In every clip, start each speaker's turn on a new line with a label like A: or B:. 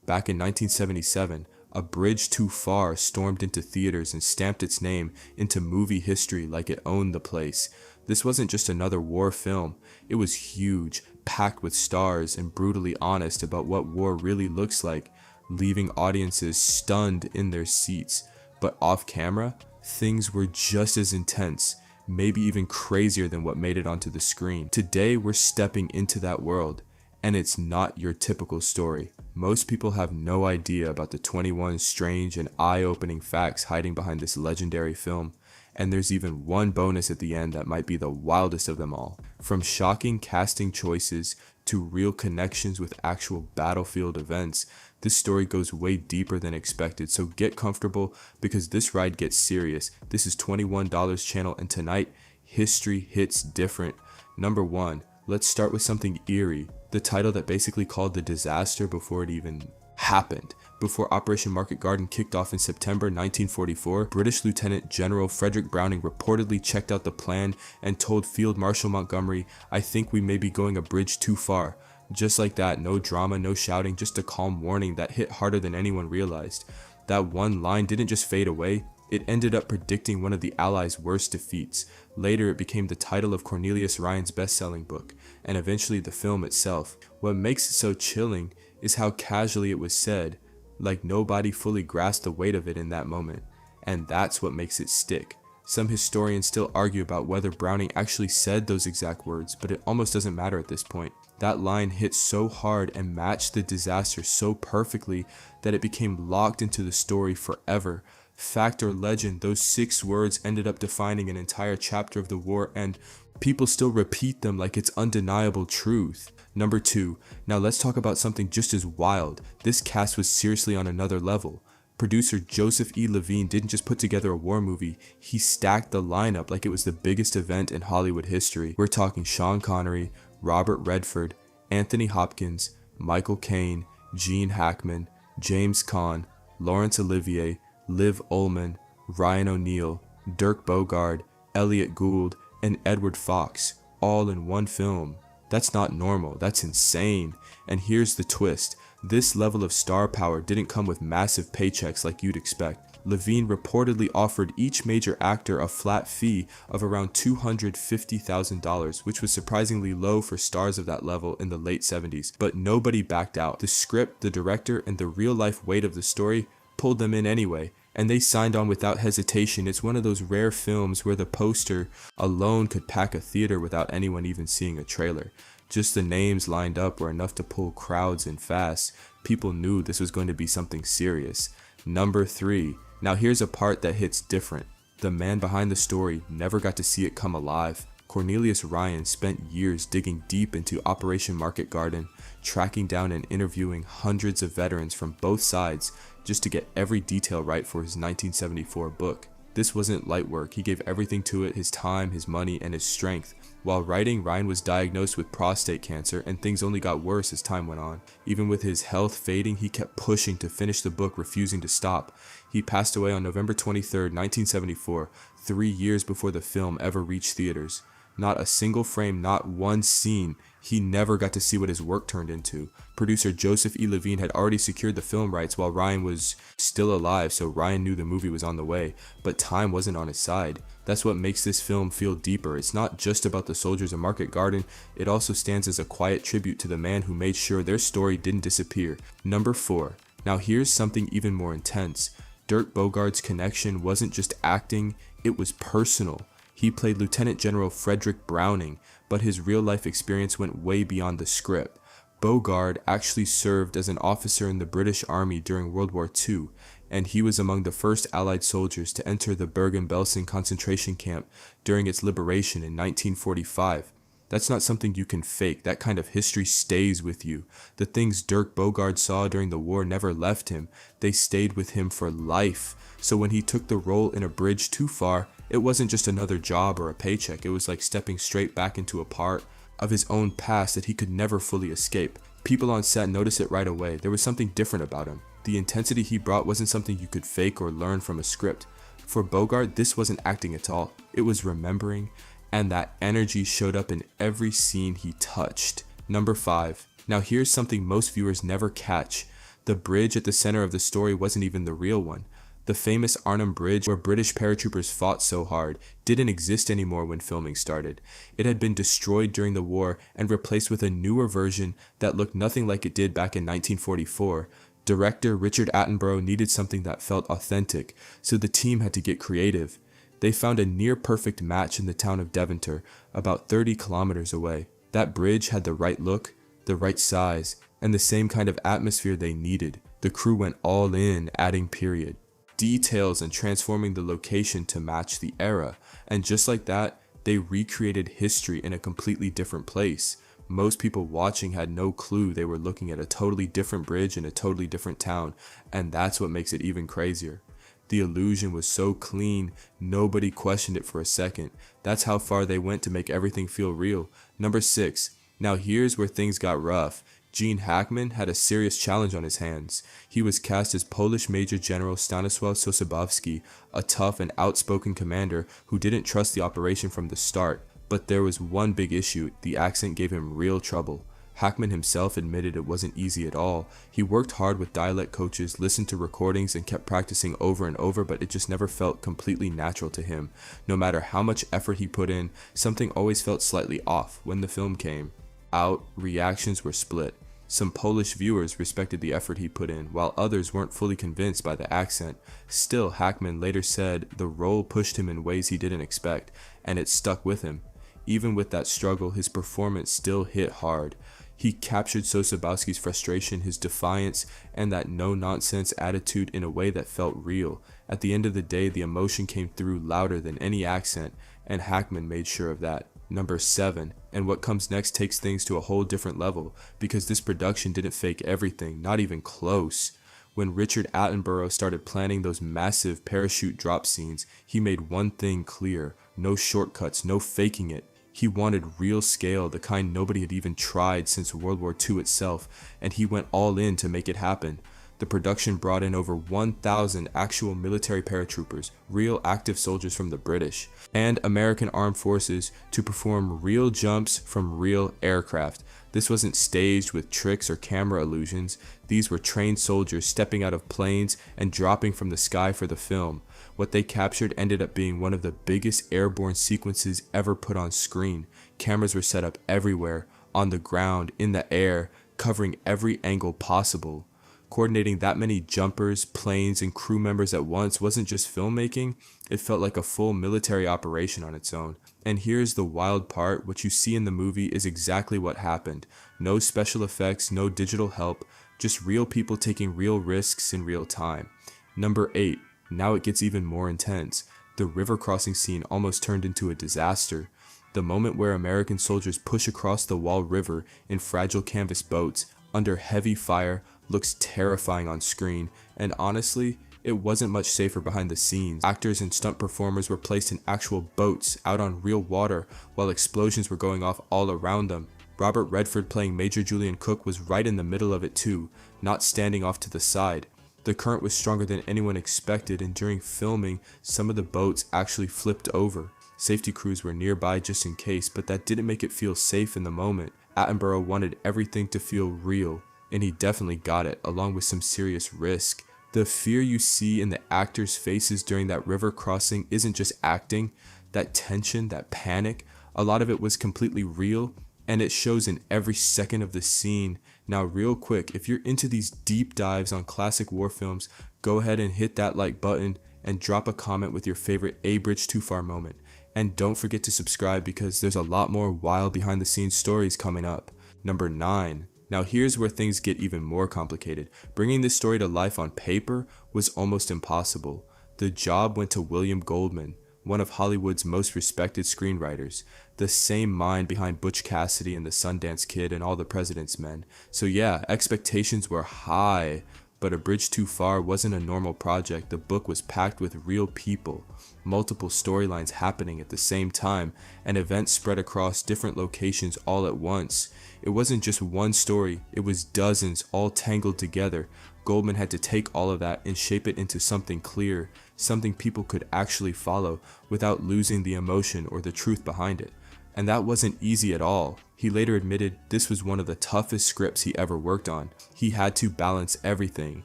A: Back in 1977, A Bridge Too Far stormed into theaters and stamped its name into movie history like it owned the place. This wasn't just another war film, it was huge, packed with stars and brutally honest about what war really looks like, leaving audiences stunned in their seats. But off camera, things were just as intense, maybe even crazier than what made it onto the screen. Today we're stepping into that world, and it's not your typical story. Most people have no idea about the 21 strange and eye-opening facts hiding behind this legendary film, and there's even one bonus at the end that might be the wildest of them all. From shocking casting choices to real connections with actual battlefield events, this story goes way deeper than expected, so get comfortable because this ride gets serious. This is $21 channel, and tonight, history hits different. Number 1, let's start with something eerie, the title that basically called the disaster before it even happened. Before Operation Market Garden kicked off in September 1944, British Lieutenant General Frederick Browning reportedly checked out the plan and told Field Marshal Montgomery, "I think we may be going a bridge too far." Just like that, no drama, no shouting, just a calm warning that hit harder than anyone realized. That one line didn't just fade away, it ended up predicting one of the Allies' worst defeats. Later, it became the title of Cornelius Ryan's best-selling book, and eventually the film itself. What makes it so chilling is how casually it was said, like nobody fully grasped the weight of it in that moment, and that's what makes it stick. Some historians still argue about whether Browning actually said those exact words, but it almost doesn't matter at this point. That line hit so hard and matched the disaster so perfectly that it became locked into the story forever. Fact or legend, those 6 words ended up defining an entire chapter of the war, and people still repeat them like it's undeniable truth. Number 2, now let's talk about something just as wild. This cast was seriously on another level. Producer Joseph E. Levine didn't just put together a war movie, he stacked the lineup like it was the biggest event in Hollywood history. We're talking Sean Connery, Robert Redford, Anthony Hopkins, Michael Caine, Gene Hackman, James Caan, Laurence Olivier, Liv Ullmann, Ryan O'Neal, Dirk Bogarde, Elliot Gould, and Edward Fox, all in one film. That's not normal, that's insane. And here's the twist, this level of star power didn't come with massive paychecks like you'd expect. Levine reportedly offered each major actor a flat fee of around $250,000, which was surprisingly low for stars of that level in the late 70s, but nobody backed out. The script, the director, and the real-life weight of the story pulled them in anyway, and they signed on without hesitation. It's one of those rare films where the poster alone could pack a theater without anyone even seeing a trailer. Just the names lined up were enough to pull crowds in fast. People knew this was going to be something serious. Number 3. Now here's a part that hits different. The man behind the story never got to see it come alive. Cornelius Ryan spent years digging deep into Operation Market Garden, tracking down and interviewing hundreds of veterans from both sides just to get every detail right for his 1974 book. This wasn't light work, he gave everything to it, his time, his money, and his strength. While writing, Ryan was diagnosed with prostate cancer, and things only got worse as time went on. Even with his health fading, he kept pushing to finish the book, refusing to stop. He passed away on November 23, 1974, 3 years before the film ever reached theaters. Not a single frame, not one scene. He never got to see what his work turned into. Producer Joseph E. Levine had already secured the film rights while Ryan was still alive, so Ryan knew the movie was on the way, but time wasn't on his side. That's what makes this film feel deeper. It's not just about the soldiers of Market Garden, it also stands as a quiet tribute to the man who made sure their story didn't disappear. Number 4. Now here's something even more intense. Dirk Bogarde's connection wasn't just acting, it was personal. He played Lieutenant General Frederick Browning, but his real-life experience went way beyond the script. Bogarde actually served as an officer in the British Army during World War II, and he was among the first Allied soldiers to enter the Bergen-Belsen concentration camp during its liberation in 1945. That's not something you can fake. That kind of history stays with you. The things Dirk Bogarde saw during the war never left him. They stayed with him for life. So when he took the role in A Bridge Too Far, it wasn't just another job or a paycheck. It was like stepping straight back into a part of his own past that he could never fully escape. People on set noticed it right away. There was something different about him. The intensity he brought wasn't something you could fake or learn from a script. For Bogarde, this wasn't acting at all. It was remembering, and that energy showed up in every scene he touched. Number 5. Now here's something most viewers never catch. The bridge at the center of the story wasn't even the real one. The famous Arnhem Bridge, where British paratroopers fought so hard, didn't exist anymore when filming started. It had been destroyed during the war and replaced with a newer version that looked nothing like it did back in 1944. Director Richard Attenborough needed something that felt authentic, so the team had to get creative. They found a near-perfect match in the town of Devonter, about 30 kilometers away. That bridge had the right look, the right size, and the same kind of atmosphere they needed. The crew went all in, adding period, details, and transforming the location to match the era. And just like that, they recreated history in a completely different place. Most people watching had no clue they were looking at a totally different bridge in a totally different town, and that's what makes it even crazier. The illusion was so clean, nobody questioned it for a second. That's how far they went to make everything feel real. Number 6. Now here's where things got rough. Gene Hackman had a serious challenge on his hands. He was cast as Polish Major General Stanisław Sosabowski, a tough and outspoken commander who didn't trust the operation from the start. But there was one big issue: the accent gave him real trouble. Hackman himself admitted it wasn't easy at all. He worked hard with dialect coaches, listened to recordings, and kept practicing over and over, but it just never felt completely natural to him. No matter how much effort he put in, something always felt slightly off. When the film came out, reactions were split. Some Polish viewers respected the effort he put in, while others weren't fully convinced by the accent. Still, Hackman later said the role pushed him in ways he didn't expect, and it stuck with him. Even with that struggle, his performance still hit hard. He captured Sosabowski's frustration, his defiance, and that no-nonsense attitude in a way that felt real. At the end of the day, the emotion came through louder than any accent, and Hackman made sure of that. Number 7, and what comes next takes things to a whole different level, because this production didn't fake everything, not even close. When Richard Attenborough started planning those massive parachute drop scenes, he made one thing clear: no shortcuts, no faking it. He wanted real scale, the kind nobody had even tried since World War II itself, and he went all in to make it happen. The production brought in over 1,000 actual military paratroopers, real active soldiers from the British and American armed forces, to perform real jumps from real aircraft. This wasn't staged with tricks or camera illusions. These were trained soldiers stepping out of planes and dropping from the sky for the film. What they captured ended up being one of the biggest airborne sequences ever put on screen. Cameras were set up everywhere, on the ground, in the air, covering every angle possible. Coordinating that many jumpers, planes, and crew members at once wasn't just filmmaking, it felt like a full military operation on its own. And here's the wild part: what you see in the movie is exactly what happened. No special effects, no digital help, just real people taking real risks in real time. Number 8. Now it gets even more intense. The river crossing scene almost turned into a disaster. The moment where American soldiers push across the Wall River in fragile canvas boats, under heavy fire, looks terrifying on screen, and honestly, it wasn't much safer behind the scenes. Actors and stunt performers were placed in actual boats out on real water while explosions were going off all around them. Robert Redford, playing Major Julian Cook, was right in the middle of it too, not standing off to the side. The current was stronger than anyone expected, and during filming, some of the boats actually flipped over. Safety crews were nearby just in case, but that didn't make it feel safe in the moment. Attenborough wanted everything to feel real, and he definitely got it, along with some serious risk. The fear you see in the actors' faces during that river crossing isn't just acting. That tension, that panic, a lot of it was completely real, and it shows in every second of the scene. Now real quick, if you're into these deep dives on classic war films, go ahead and hit that like button and drop a comment with your favorite A Bridge Too Far moment. And don't forget to subscribe, because there's a lot more wild behind the scenes stories coming up. Number 9. Now here's where things get even more complicated. Bringing this story to life on paper was almost impossible. The job went to William Goldman, one of Hollywood's most respected screenwriters, the same mind behind Butch Cassidy and the Sundance Kid and All the President's Men. So yeah, expectations were high, but A Bridge Too Far wasn't a normal project. The book was packed with real people, multiple storylines happening at the same time, and events spread across different locations all at once. It wasn't just one story, it was dozens all tangled together. Goldman had to take all of that and shape it into something clear, something people could actually follow without losing the emotion or the truth behind it. And that wasn't easy at all. He later admitted this was one of the toughest scripts he ever worked on. He had to balance everything,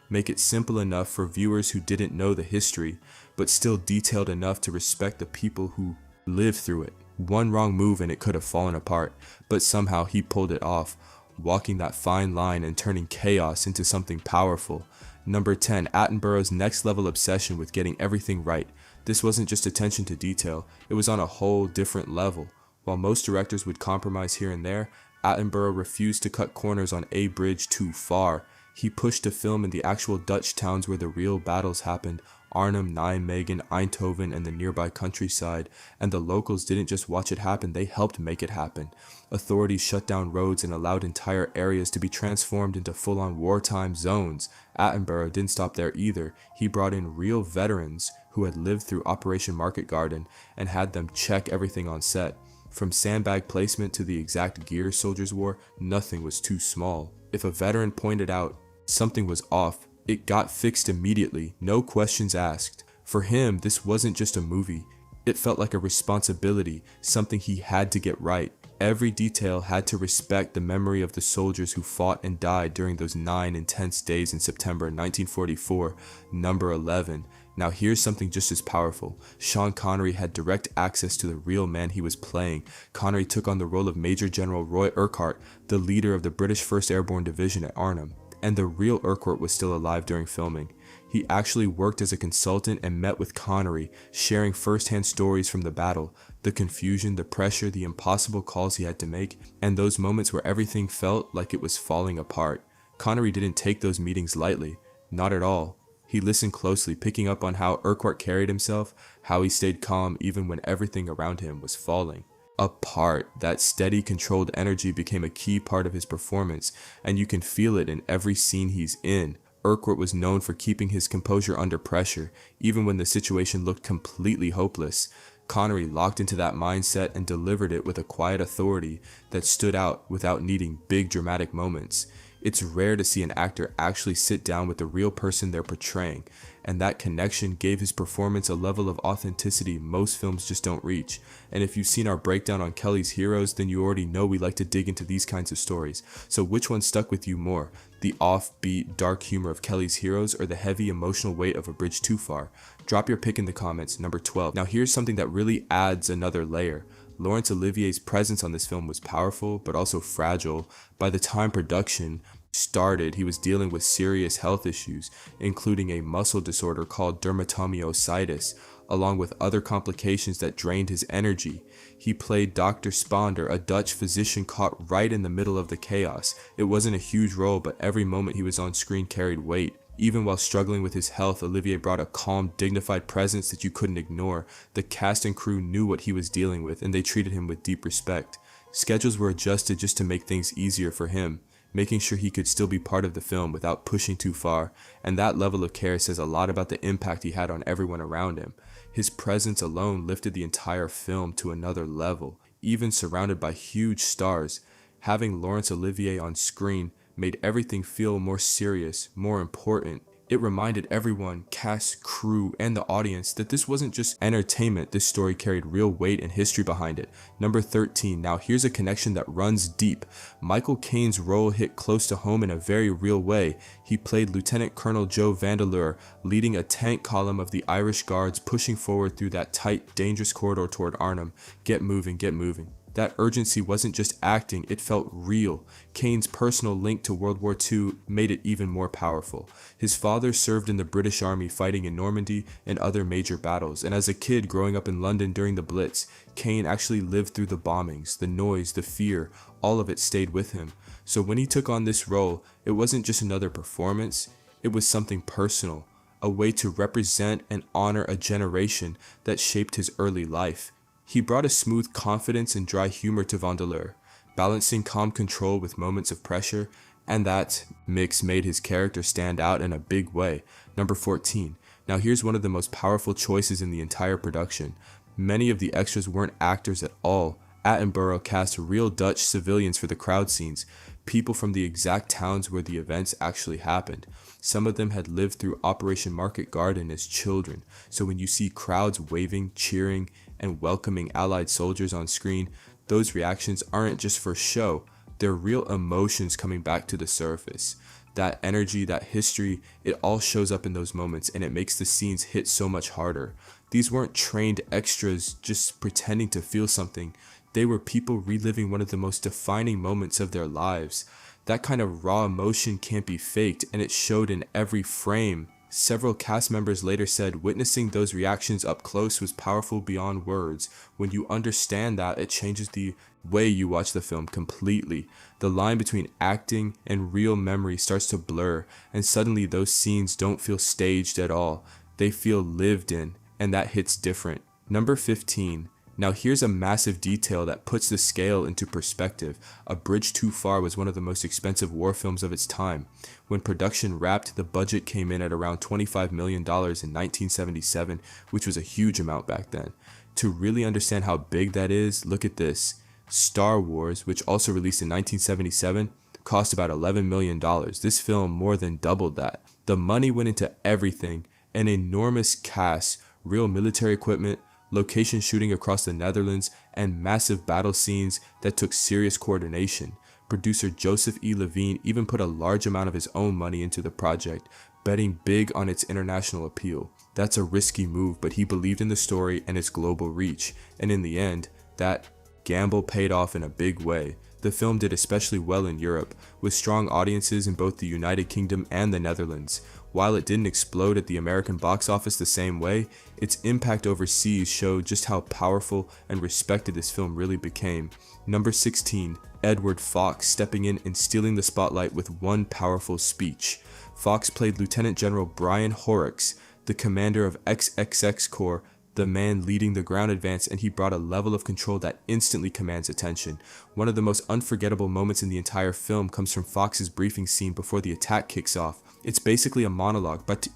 A: make it simple enough for viewers who didn't know the history, but still detailed enough to respect the people who lived through it. One wrong move and it could have fallen apart, but somehow he pulled it off, walking that fine line and turning chaos into something powerful. Number 10, Attenborough's next level obsession with getting everything right. This wasn't just attention to detail, it was on a whole different level. While most directors would compromise here and there, Attenborough refused to cut corners on a bridge too far. He pushed to film in the actual Dutch towns where the real battles happened, Arnhem, Nijmegen, Eindhoven, and the nearby countryside, and the locals didn't just watch it happen, they helped make it happen. Authorities shut down roads and allowed entire areas to be transformed into full-on wartime zones. Attenborough didn't stop there either. He brought in real veterans who had lived through Operation Market Garden and had them check everything on set. From sandbag placement to the exact gear soldiers wore, nothing was too small. If a veteran pointed out something was off, it got fixed immediately, no questions asked. For him, this wasn't just a movie. It felt like a responsibility, something he had to get right. Every detail had to respect the memory of the soldiers who fought and died during those 9 intense days in September 1944, number 11. Now here's something just as powerful. Sean Connery had direct access to the real man he was playing. Connery took on the role of Major General Roy Urquhart, the leader of the British 1st Airborne Division at Arnhem. And the real Urquhart was still alive during filming. He actually worked as a consultant and met with Connery, sharing first-hand stories from the battle, the confusion, the pressure, the impossible calls he had to make, and those moments where everything felt like it was falling apart. Connery didn't take those meetings lightly, not at all. He listened closely, picking up on how Urquhart carried himself, how he stayed calm even when everything around him was falling apart. That steady, controlled energy became a key part of his performance, and you can feel it in every scene he's in. Urquhart was known for keeping his composure under pressure, even when the situation looked completely hopeless. Connery locked into that mindset and delivered it with a quiet authority that stood out without needing big dramatic moments. It's rare to see an actor actually sit down with the real person they're portraying, and that connection gave his performance a level of authenticity most films just don't reach. And if you've seen our breakdown on Kelly's heroes, then you already know we like to dig into these kinds of stories. So which one stuck with you more? The offbeat, dark humor of Kelly's heroes, or the heavy emotional weight of A Bridge Too Far? Drop your pick in the comments. Number 12. Now here's something that really adds another layer. Laurence Olivier's presence on this film was powerful, but also fragile. By the time production started, he was dealing with serious health issues, including a muscle disorder called dermatomyositis, along with other complications that drained his energy. He played Dr. Sponder, a Dutch physician caught right in the middle of the chaos. It wasn't a huge role, but every moment he was on screen carried weight. Even while struggling with his health, Olivier brought a calm, dignified presence that you couldn't ignore. The cast and crew knew what he was dealing with, and they treated him with deep respect. Schedules were adjusted just to make things easier for him, making sure he could still be part of the film without pushing too far, and that level of care says a lot about the impact he had on everyone around him. His presence alone lifted the entire film to another level. Even surrounded by huge stars, having Laurence Olivier on screen made everything feel more serious, more important. It reminded everyone, cast, crew, and the audience that this wasn't just entertainment, this story carried real weight and history behind it. Number 13, now here's a connection that runs deep. Michael Caine's role hit close to home in a very real way. He played Lieutenant Colonel Joe Vandeleur, leading a tank column of the Irish Guards pushing forward through that tight, dangerous corridor toward Arnhem. Get moving, get moving. That urgency wasn't just acting, it felt real. Caine's personal link to World War II made it even more powerful. His father served in the British Army fighting in Normandy and other major battles, and as a kid growing up in London during the Blitz, Caine actually lived through the bombings, the noise, the fear, all of it stayed with him. So when he took on this role, it wasn't just another performance, it was something personal, a way to represent and honor a generation that shaped his early life. He brought a smooth confidence and dry humor to Vandeleur, balancing calm control with moments of pressure, and that mix made his character stand out in a big way. Number 14. Now here's one of the most powerful choices in the entire production. Many of the extras weren't actors at all. Attenborough cast real Dutch civilians for the crowd scenes, people from the exact towns where the events actually happened. Some of them had lived through Operation Market Garden as children, so when you see crowds waving, cheering, and welcoming Allied soldiers on screen, those reactions aren't just for show, they're real emotions coming back to the surface. That energy, that history, it all shows up in those moments, and it makes the scenes hit so much harder. These weren't trained extras just pretending to feel something. They were people reliving one of the most defining moments of their lives. That kind of raw emotion can't be faked, and it showed in every frame. Several cast members later said witnessing those reactions up close was powerful beyond words. When you understand that, it changes the way you watch the film completely. The line between acting and real memory starts to blur, and suddenly those scenes don't feel staged at all. They feel lived in, and that hits different. Number 15. Now here's a massive detail that puts the scale into perspective. A Bridge Too Far was one of the most expensive war films of its time. When production wrapped, the budget came in at around $25 million in 1977, which was a huge amount back then. To really understand how big that is, look at this. Star Wars, which also released in 1977, cost about $11 million. This film more than doubled that. The money went into everything, an enormous cast, real military equipment, location shooting across the Netherlands, and massive battle scenes that took serious coordination. Producer Joseph E. Levine even put a large amount of his own money into the project, betting big on its international appeal. That's a risky move, but he believed in the story and its global reach, and in the end, that gamble paid off in a big way. The film did especially well in Europe, with strong audiences in both the United Kingdom and the Netherlands. While it didn't explode at the American box office the same way, its impact overseas showed just how powerful and respected this film really became. Number 16. Edward Fox stepping in and stealing the spotlight with one powerful speech. Fox played Lieutenant General Brian Horrocks, the commander of XXX Corps, the man leading the ground advance, and he brought a level of control that instantly commands attention. One of the most unforgettable moments in the entire film comes from Fox's briefing scene before the attack kicks off. It's basically a monologue, but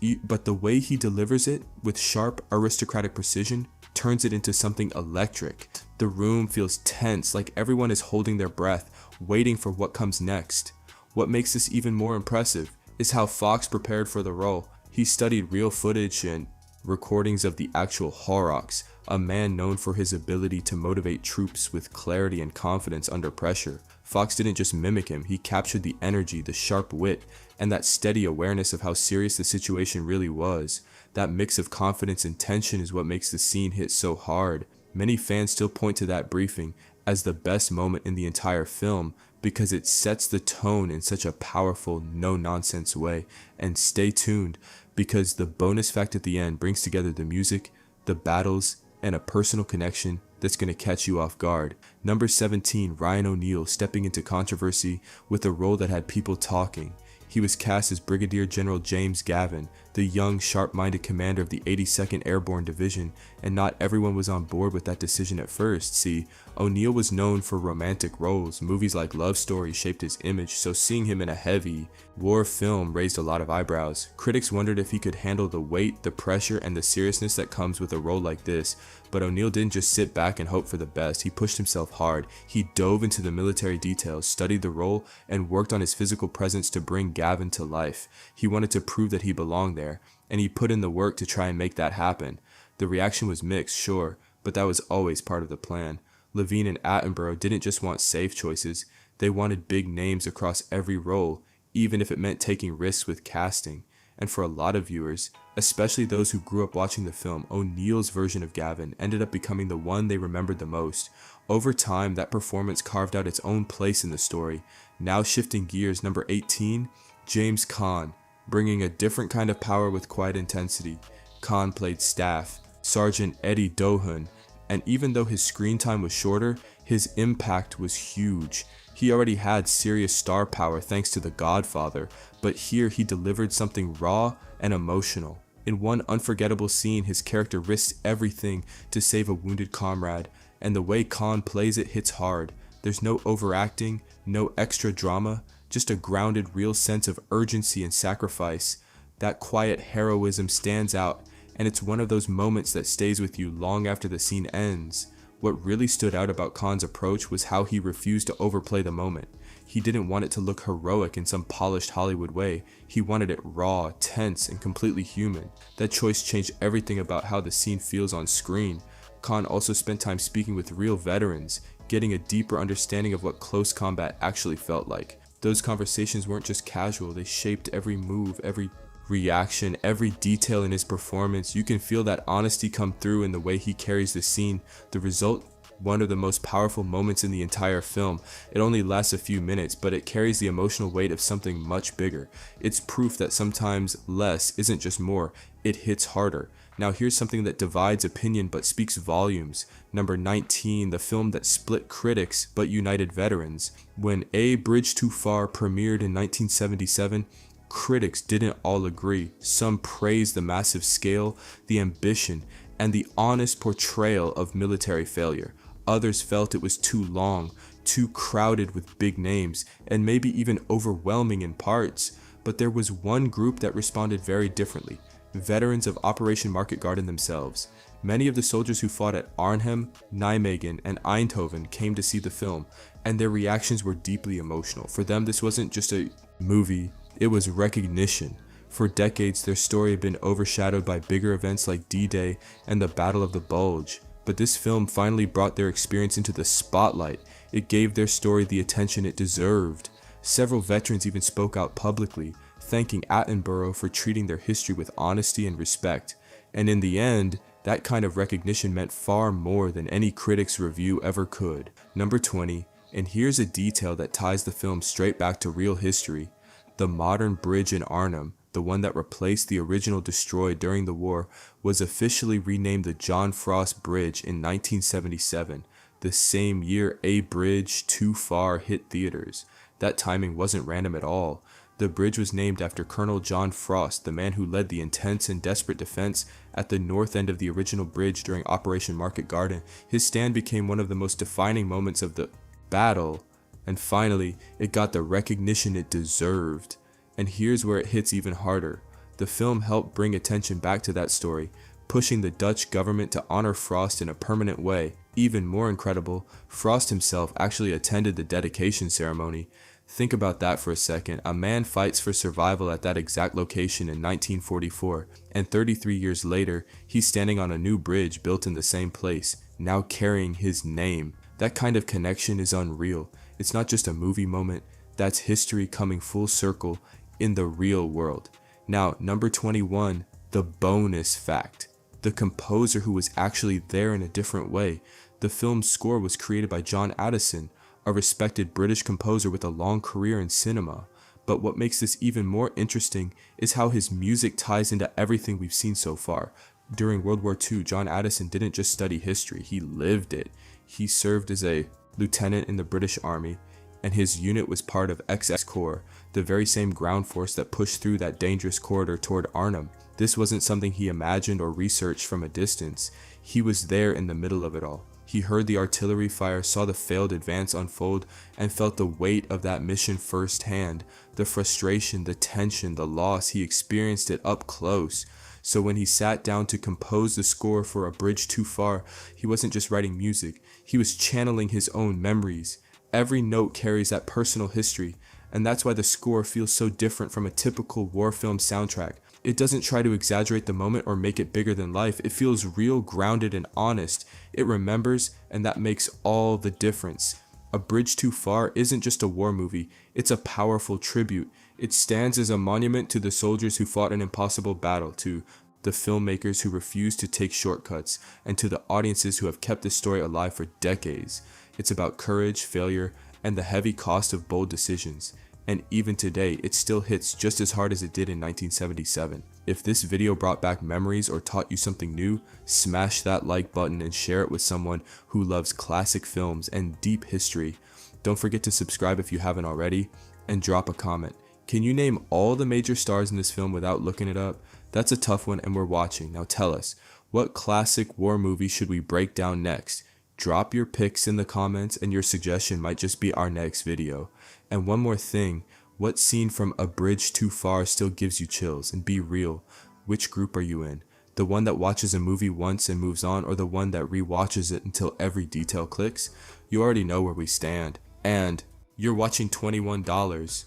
A: the way he delivers it with sharp, aristocratic precision turns it into something electric. The room feels tense, like everyone is holding their breath, waiting for what comes next. What makes this even more impressive is how Fox prepared for the role. He studied real footage and recordings of the actual Horrocks, a man known for his ability to motivate troops with clarity and confidence under pressure. Fox didn't just mimic him, he captured the energy, the sharp wit, and that steady awareness of how serious the situation really was. That mix of confidence and tension is what makes the scene hit so hard. Many fans still point to that briefing as the best moment in the entire film because it sets the tone in such a powerful, no-nonsense way. And stay tuned, because the bonus fact at the end brings together the music, the battles, and a personal connection that's going to catch you off guard. Number 17, Ryan O'Neal stepping into controversy with a role that had people talking. He was cast as Brigadier General James Gavin, the young, sharp-minded commander of the 82nd Airborne Division, and not everyone was on board with that decision at first. See, O'Neal was known for romantic roles. Movies like Love Story shaped his image, so seeing him in a heavy war film raised a lot of eyebrows. Critics wondered if he could handle the weight, the pressure, and the seriousness that comes with a role like this, but O'Neal didn't just sit back and hope for the best. He pushed himself hard. He dove into the military details, studied the role, and worked on his physical presence to bring Gavin to life. He wanted to prove that he belonged there, and he put in the work to try and make that happen. The reaction was mixed, sure, but that was always part of the plan. Levine and Attenborough didn't just want safe choices, they wanted big names across every role, even if it meant taking risks with casting. And for a lot of viewers, especially those who grew up watching the film, O'Neal's version of Gavin ended up becoming the one they remembered the most. Over time, that performance carved out its own place in the story. Now shifting gears, number 18, James Caan, bringing a different kind of power with quiet intensity. Caan played Staff, Sergeant Eddie Dohun, and even though his screen time was shorter, his impact was huge. He already had serious star power thanks to The Godfather, but here he delivered something raw and emotional. In one unforgettable scene, his character risks everything to save a wounded comrade, and the way Caan plays it hits hard. There's no overacting, no extra drama, just a grounded, real sense of urgency and sacrifice. That quiet heroism stands out, and it's one of those moments that stays with you long after the scene ends. What really stood out about Caan's approach was how he refused to overplay the moment. He didn't want it to look heroic in some polished Hollywood way. He wanted it raw, tense, and completely human. That choice changed everything about how the scene feels on screen. Caan also spent time speaking with real veterans. getting a deeper understanding of what close combat actually felt like. Those conversations weren't just casual, they shaped every move, every reaction, every detail in his performance. You can feel that honesty come through in the way he carries the scene. The result, one of the most powerful moments in the entire film. It only lasts a few minutes, but it carries the emotional weight of something much bigger. It's proof that sometimes less isn't just more, it hits harder. Now here's something that divides opinion but speaks volumes. Number 19, the film that split critics but united veterans. When A Bridge Too Far premiered in 1977, critics didn't all agree. Some praised the massive scale, the ambition, and the honest portrayal of military failure. Others felt it was too long, too crowded with big names, and maybe even overwhelming in parts. But there was one group that responded very differently: veterans of Operation Market Garden themselves. Many of the soldiers who fought at Arnhem, Nijmegen, and Eindhoven came to see the film, and their reactions were deeply emotional. For them, this wasn't just a movie, it was recognition. For decades, their story had been overshadowed by bigger events like D-Day and the Battle of the Bulge. But this film finally brought their experience into the spotlight. It gave their story the attention it deserved. Several veterans even spoke out publicly, thanking Attenborough for treating their history with honesty and respect. And in the end, that kind of recognition meant far more than any critic's review ever could. Number 20, and here's a detail that ties the film straight back to real history. The modern bridge in Arnhem, the one that replaced the original destroyed during the war, was officially renamed the John Frost Bridge in 1977, the same year A Bridge Too Far hit theaters. That timing wasn't random at all. The bridge was named after Colonel John Frost, the man who led the intense and desperate defense at the north end of the original bridge during Operation Market Garden. His stand became one of the most defining moments of the battle, and finally, it got the recognition it deserved. And here's where it hits even harder. The film helped bring attention back to that story, pushing the Dutch government to honor Frost in a permanent way. Even more incredible, Frost himself actually attended the dedication ceremony. Think about that for a second. A man fights for survival at that exact location in 1944, and 33 years later, he's standing on a new bridge built in the same place, now carrying his name. That kind of connection is unreal. It's not just a movie moment, that's history coming full circle in the real world. Now, number 21, the bonus fact. The composer who was actually there in a different way. The film's score was created by John Addison, a respected British composer with a long career in cinema. But what makes this even more interesting is how his music ties into everything we've seen so far. During World War II, John Addison didn't just study history, he lived it. He served as a lieutenant in the British Army, and his unit was part of XX Corps, the very same ground force that pushed through that dangerous corridor toward Arnhem. This wasn't something he imagined or researched from a distance. He was there in the middle of it all. He heard the artillery fire, saw the failed advance unfold, and felt the weight of that mission firsthand. The frustration, the tension, the loss, he experienced it up close. So when he sat down to compose the score for A Bridge Too Far, he wasn't just writing music, he was channeling his own memories. Every note carries that personal history, and that's why the score feels so different from a typical war film soundtrack. It doesn't try to exaggerate the moment or make it bigger than life. It feels real, grounded, and honest. It remembers, and that makes all the difference. A Bridge Too Far isn't just a war movie, it's a powerful tribute. It stands as a monument to the soldiers who fought an impossible battle, to the filmmakers who refused to take shortcuts, and to the audiences who have kept this story alive for decades. It's about courage, failure, and the heavy cost of bold decisions. And even today, it still hits just as hard as it did in 1977. If this video brought back memories or taught you something new, smash that like button and share it with someone who loves classic films and deep history. Don't forget to subscribe if you haven't already, and drop a comment. Can you name all the major stars in this film without looking it up? That's a tough one, and we're watching. Now tell us, what classic war movie should we break down next? Drop your picks in the comments, and your suggestion might just be our next video. And one more thing, what scene from A Bridge Too Far still gives you chills? And be real, which group are you in? The one that watches a movie once and moves on, or the one that rewatches it until every detail clicks? You already know where we stand. And you're watching $21.